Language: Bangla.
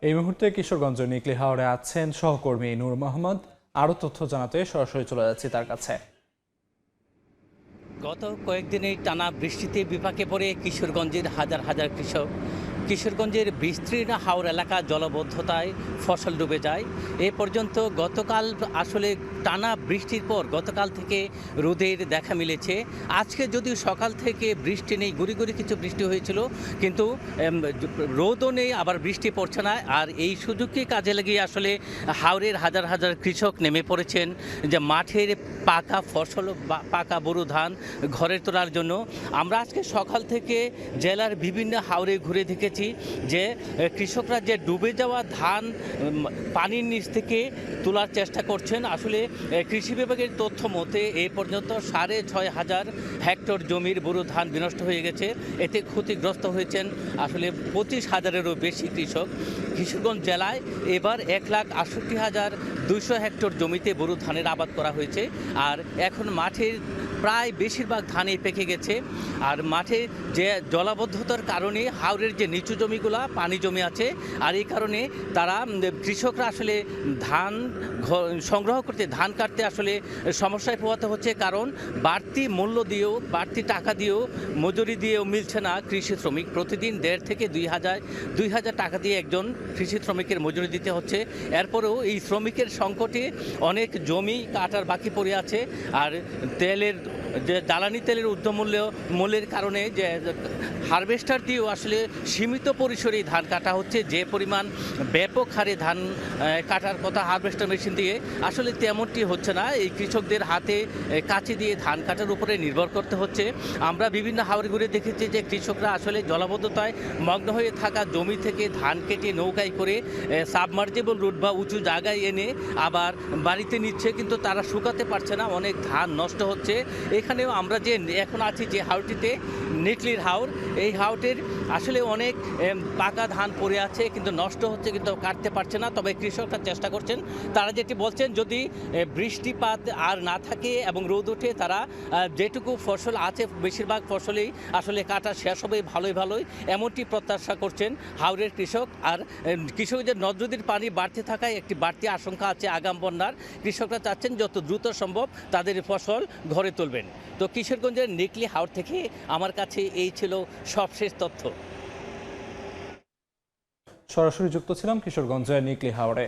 এই মুহূর্তে কিশোরগঞ্জের নিকলি হাওরে আছেন সহকর্মী নূর মোহাম্মদ। আরো তথ্য জানাতে সরাসরি চলে যাচ্ছি তার কাছে। গত কয়েকদিনের টানা বৃষ্টিতে বিপাকে পড়ে কিশোরগঞ্জের হাজার হাজার কৃষক। কিশোরগঞ্জের বিস্তীর্ণ হাওর এলাকা জলবদ্ধতায় ফসল ডুবে যায়। এ পর্যন্ত গতকাল আসলে টানা বৃষ্টির পর গতকাল থেকে রোদের দেখা মিলেছে। আজকে যদিও সকাল থেকে বৃষ্টি নেই, গুড়ি গুড়ি কিছু বৃষ্টি হয়েছিল, কিন্তু রোদও নেই, আবার বৃষ্টি পড়ছে না। আর এই সুযোগকে কাজে লাগিয়ে আসলে হাওরের হাজার হাজার কৃষক নেমে পড়েছেন যে মাঠের পাকা ফসল, পাকা বোরো ধান ঘরে তোলার জন্য। আমরা আজকে সকাল থেকে জেলার বিভিন্ন হাওরে ঘুরে দেখেছি যে কৃষকরা যে ডুবে যাওয়া ধান পানির নিচ থেকে তোলার চেষ্টা করছেন। আসলে কৃষি বিভাগের তথ্য মতে এ পর্যন্ত 6,500 হেক্টর জমির বোরো ধান বিনষ্ট হয়ে গেছে। এতে ক্ষতিগ্রস্ত হয়েছেন আসলে 25,000-এরও বেশি কৃষক। কিশোরগঞ্জ জেলায় এবার 1,68,200 হেক্টর জমিতে বোরো ধানের আবাদ করা হয়েছে। আর এখন মাঠের প্রায় বেশিরভাগ ধানই পেকে গেছে। আর মাঠে যে জলাবদ্ধতার কারণে হাওরের যে নিচু জমিগুলা পানি জমে আছে, আর এই কারণে তারা কৃষকরা আসলে ধান সংগ্রহ করতে, ধান কাটতে আসলে সমস্যায় পোহাতে হচ্ছে। কারণ বাড়তি মূল্য দিয়েও, বাড়তি টাকা দিয়েও, মজুরি দিয়েও মিলছে না কৃষি শ্রমিক। প্রতিদিন 1,500 থেকে 2,000 টাকা দিয়ে একজন কৃষি শ্রমিকের মজুরি দিতে হচ্ছে। এরপরেও এই শ্রমিকের সংকটে অনেক জমি কাটার বাকি পড়ে আছে। আর তেলের যে জ্বালানি তেলের মূল্যের কারণে যে হারভেস্টার দিয়েও আসলে সীমিত পরিসরে ধান কাটা হচ্ছে। যে পরিমাণ ব্যাপক হারে ধান কাটার কথা হারভেস্টার মেশিন দিয়ে, আসলে তেমনটি হচ্ছে না। এই কৃষকদের হাতে কাঁচি দিয়ে ধান কাটার উপরে নির্ভর করতে হচ্ছে। আমরা বিভিন্ন হাওরে ঘুরে দেখেছি যে কৃষকরা আসলে জলাবদ্ধতায় মগ্ন হয়ে থাকা জমি থেকে ধান কেটে নৌকায় করে সাবমার্জেবল রুট বা উঁচু জায়গায় এনে আবার বাড়িতে নিচ্ছে, কিন্তু তারা শুকাতে পারছে না, অনেক ধান নষ্ট হচ্ছে। এখানেও আমরা যে এখন আছি যে হাওরটিতে, নিকলির হাওর, এই হাওরটির আসলে অনেক পাকা ধান পড়ে আছে, কিন্তু নষ্ট হচ্ছে, কিন্তু কাটতে পারছে না। তবে কৃষকরা চেষ্টা করছেন। তারা যেটি বলছেন, যদি বৃষ্টিপাত আর না থাকে এবং রোদ ওঠে, তারা যেটুকু ফসল আছে বেশিরভাগ ফসলেই আসলে কাটা শেষ হবে ভালোই, এমনটি প্রত্যাশা করছেন হাওরের কৃষক। আর কৃষকদের নদীর পানি বাড়তে থাকায় একটি বাড়তি আশঙ্কা আছে আগাম বন্যার। কৃষকরা চাচ্ছেন যত দ্রুত সম্ভব তাদের ফসল ঘরে তুলবেন। তো কিশোরগঞ্জের নিকলি হাওর থেকে আমার কাছে এই ছিল সবশেষ তথ্য। সরাসরি যুক্ত ছিলাম কিশোরগঞ্জের নিকলি হাওরে।